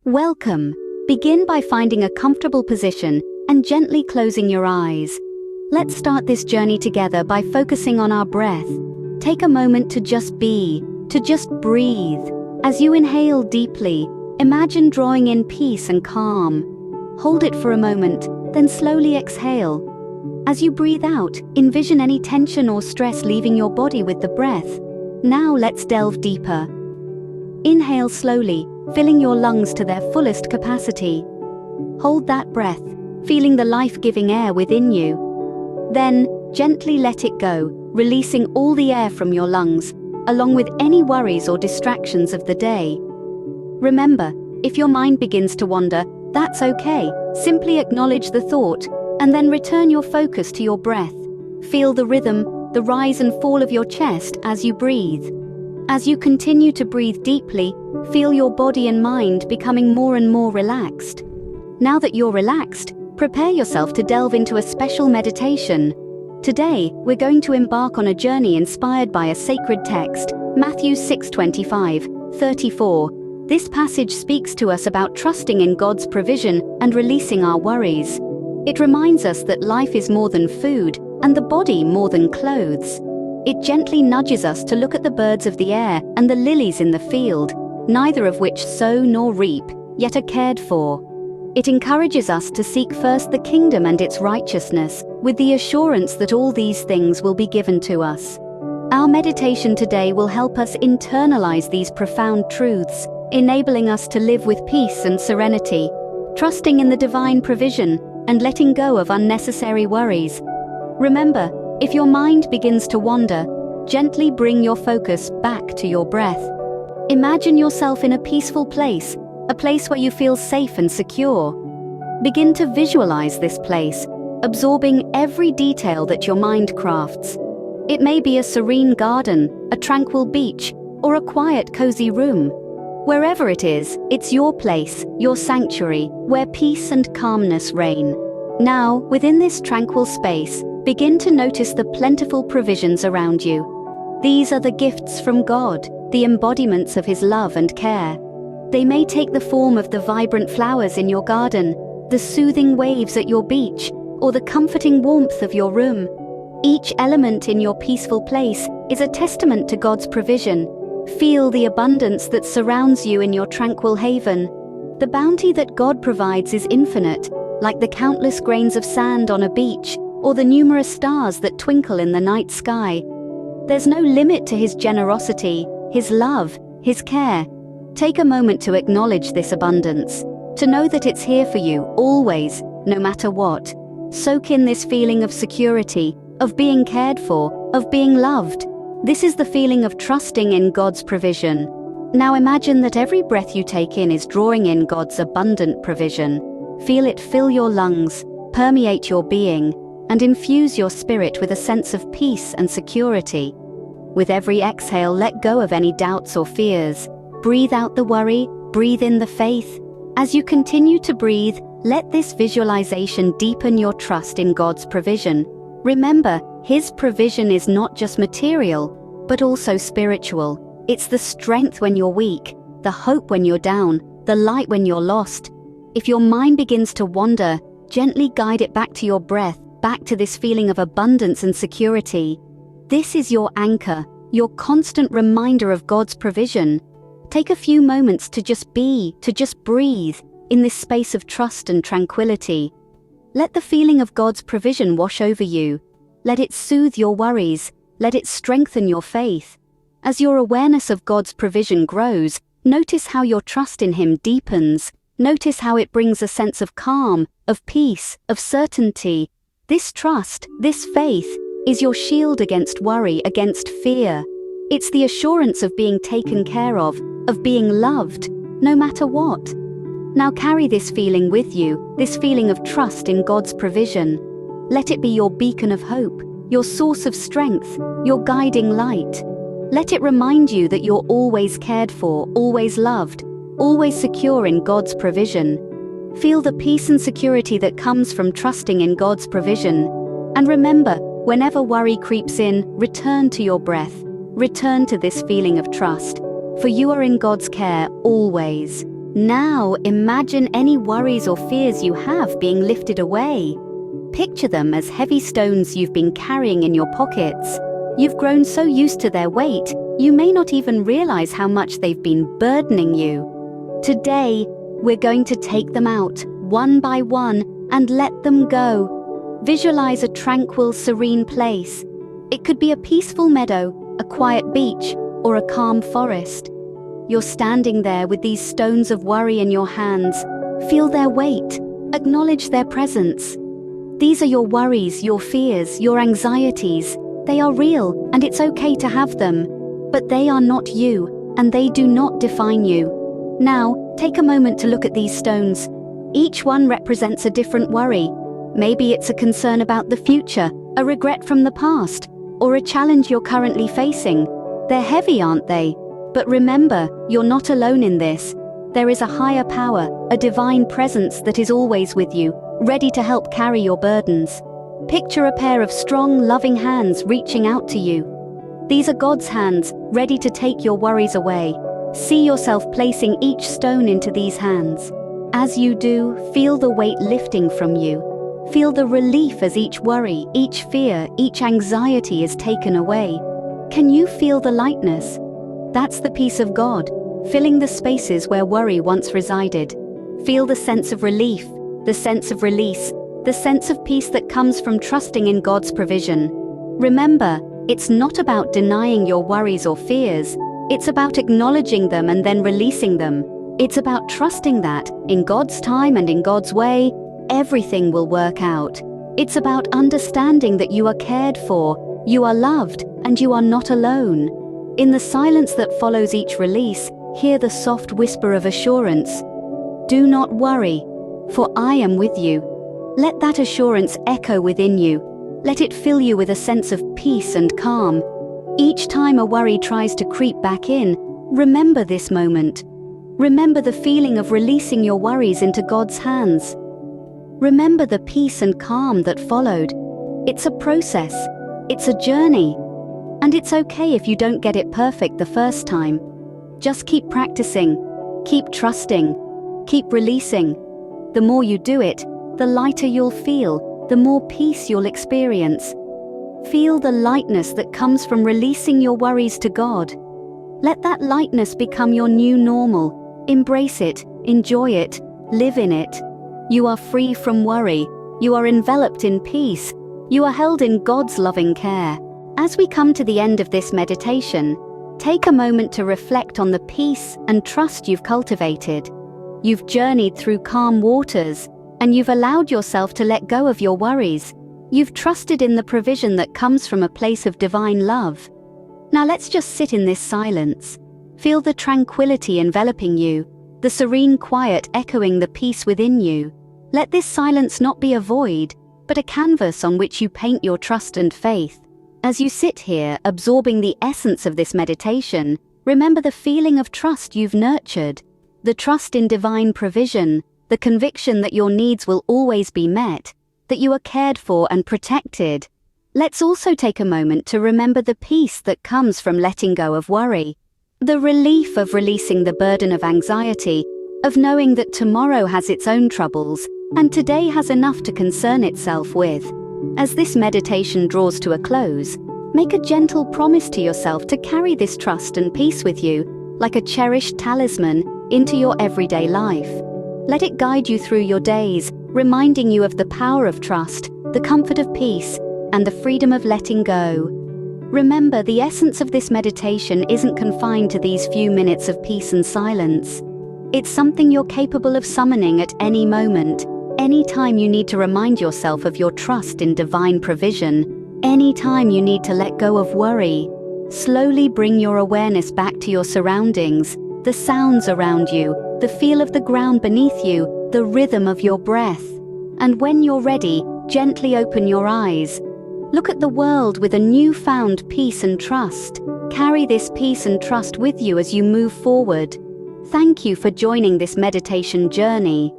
Welcome. Begin by finding a comfortable position and gently closing your eyes. Let's start this journey together by focusing on our breath. Take a moment to just be, to just breathe. As you inhale deeply, imagine drawing in peace and calm. Hold it for a moment, then slowly exhale. As you breathe out, envision any tension or stress leaving your body with the breath. Now let's delve deeper. Inhale slowly, filling your lungs to their fullest capacity. Hold that breath, feeling the life-giving air within you. Then, gently let it go, releasing all the air from your lungs, along with any worries or distractions of the day. Remember, if your mind begins to wander, that's okay. Simply acknowledge the thought, and then return your focus to your breath. Feel the rhythm, the rise and fall of your chest as you breathe. As you continue to breathe deeply, feel your body and mind becoming more and more relaxed. Now that you're relaxed, prepare yourself to delve into a special meditation. Today, we're going to embark on a journey inspired by a sacred text, Matthew 6:25-34. This passage speaks to us about trusting in God's provision and releasing our worries. It reminds us that life is more than food, and the body more than clothes. It gently nudges us to look at the birds of the air and the lilies in the field, neither of which sow nor reap, yet are cared for. It encourages us to seek first the kingdom and its righteousness, with the assurance that all these things will be given to us. Our meditation today will help us internalize these profound truths, enabling us to live with peace and serenity, trusting in the divine provision and letting go of unnecessary worries. Remember, if your mind begins to wander, gently bring your focus back to your breath. Imagine yourself in a peaceful place, a place where you feel safe and secure. Begin to visualize this place, absorbing every detail that your mind crafts. It may be a serene garden, a tranquil beach, or a quiet, cozy room. Wherever it is, it's your place, your sanctuary, where peace and calmness reign. Now, within this tranquil space, begin to notice the plentiful provisions around you. These are the gifts from God, the embodiments of His love and care. They may take the form of the vibrant flowers in your garden, the soothing waves at your beach, or the comforting warmth of your room. Each element in your peaceful place is a testament to God's provision. Feel the abundance that surrounds you in your tranquil haven. The bounty that God provides is infinite, like the countless grains of sand on a beach, or the numerous stars that twinkle in the night sky. There's no limit to His generosity, His love, His care. Take a moment to acknowledge this abundance, to know that it's here for you, always, no matter what. Soak in this feeling of security, of being cared for, of being loved. This is the feeling of trusting in God's provision. Now imagine that every breath you take in is drawing in God's abundant provision. Feel it fill your lungs, permeate your being, and infuse your spirit with a sense of peace and security. With every exhale, let go of any doubts or fears. Breathe out the worry, breathe in the faith. As you continue to breathe, let this visualization deepen your trust in God's provision. Remember, His provision is not just material, but also spiritual. It's the strength when you're weak, the hope when you're down, the light when you're lost. If your mind begins to wander, gently guide it back to your breath, back to this feeling of abundance and security. This is your anchor, your constant reminder of God's provision. Take a few moments to just be, to just breathe, in this space of trust and tranquility. Let the feeling of God's provision wash over you. Let it soothe your worries. Let it strengthen your faith. As your awareness of God's provision grows, notice how your trust in Him deepens. Notice how it brings a sense of calm, of peace, of certainty. This trust, this faith, is your shield against worry, against fear. It's the assurance of being taken care of being loved, no matter what. Now carry this feeling with you, this feeling of trust in God's provision. Let it be your beacon of hope, your source of strength, your guiding light. Let it remind you that you're always cared for, always loved, always secure in God's provision. Feel the peace and security that comes from trusting in God's provision. And remember, whenever worry creeps in, return to your breath. Return to this feeling of trust, for you are in God's care always. Now imagine any worries or fears you have being lifted away. Picture them as heavy stones you've been carrying in your pockets. You've grown so used to their weight, you may not even realize how much they've been burdening you. Today, we're going to take them out, one by one, and let them go. Visualize a tranquil, serene place. It could be a peaceful meadow, a quiet beach, or a calm forest. You're standing there with these stones of worry in your hands. Feel their weight. Acknowledge their presence. These are your worries, your fears, your anxieties. They are real, and it's okay to have them. But they are not you, and they do not define you. Now, take a moment to look at these stones. Each one represents a different worry. Maybe it's a concern about the future, a regret from the past, or a challenge you're currently facing. They're heavy, aren't they? But remember, you're not alone in this. There is a higher power, a divine presence that is always with you, ready to help carry your burdens. Picture a pair of strong, loving hands reaching out to you. These are God's hands, ready to take your worries away. See yourself placing each stone into these hands. As you do, feel the weight lifting from you. Feel the relief as each worry, each fear, each anxiety is taken away. Can you feel the lightness? That's the peace of God, filling the spaces where worry once resided. Feel the sense of relief, the sense of release, the sense of peace that comes from trusting in God's provision. Remember, it's not about denying your worries or fears. It's about acknowledging them and then releasing them. It's about trusting that, in God's time and in God's way, everything will work out. It's about understanding that you are cared for, you are loved, and you are not alone. In the silence that follows each release, hear the soft whisper of assurance. Do not worry, for I am with you. Let that assurance echo within you. Let it fill you with a sense of peace and calm. Each time a worry tries to creep back in, remember this moment. Remember the feeling of releasing your worries into God's hands. Remember the peace and calm that followed. It's a process. It's a journey. And it's okay if you don't get it perfect the first time. Just keep practicing, keep trusting, keep releasing. The more you do it, the lighter you'll feel, the more peace you'll experience. Feel the lightness that comes from releasing your worries to God. Let that lightness become your new normal. Embrace it, enjoy it, live in it. You are free from worry. You are enveloped in peace. You are held in God's loving care. As we come to the end of this meditation, take a moment to reflect on the peace and trust you've cultivated. You've journeyed through calm waters, and you've allowed yourself to let go of your worries. You've trusted in the provision that comes from a place of divine love. Now let's just sit in this silence. Feel the tranquility enveloping you, the serene quiet echoing the peace within you. Let this silence not be a void, but a canvas on which you paint your trust and faith. As you sit here, absorbing the essence of this meditation, remember the feeling of trust you've nurtured, the trust in divine provision, the conviction that your needs will always be met, that you are cared for and protected. Let's also take a moment to remember the peace that comes from letting go of worry, the relief of releasing the burden of anxiety, of knowing that tomorrow has its own troubles, and today has enough to concern itself with. As this meditation draws to a close, make a gentle promise to yourself to carry this trust and peace with you, like a cherished talisman, into your everyday life. Let it guide you through your days, reminding you of the power of trust, the comfort of peace, and the freedom of letting go. Remember, the essence of this meditation isn't confined to these few minutes of peace and silence. It's something you're capable of summoning at any moment. Anytime you need to remind yourself of your trust in divine provision, anytime you need to let go of worry, slowly bring your awareness back to your surroundings, the sounds around you, the feel of the ground beneath you, the rhythm of your breath. And when you're ready, gently open your eyes. Look at the world with a newfound peace and trust. Carry this peace and trust with you as you move forward. Thank you for joining this meditation journey.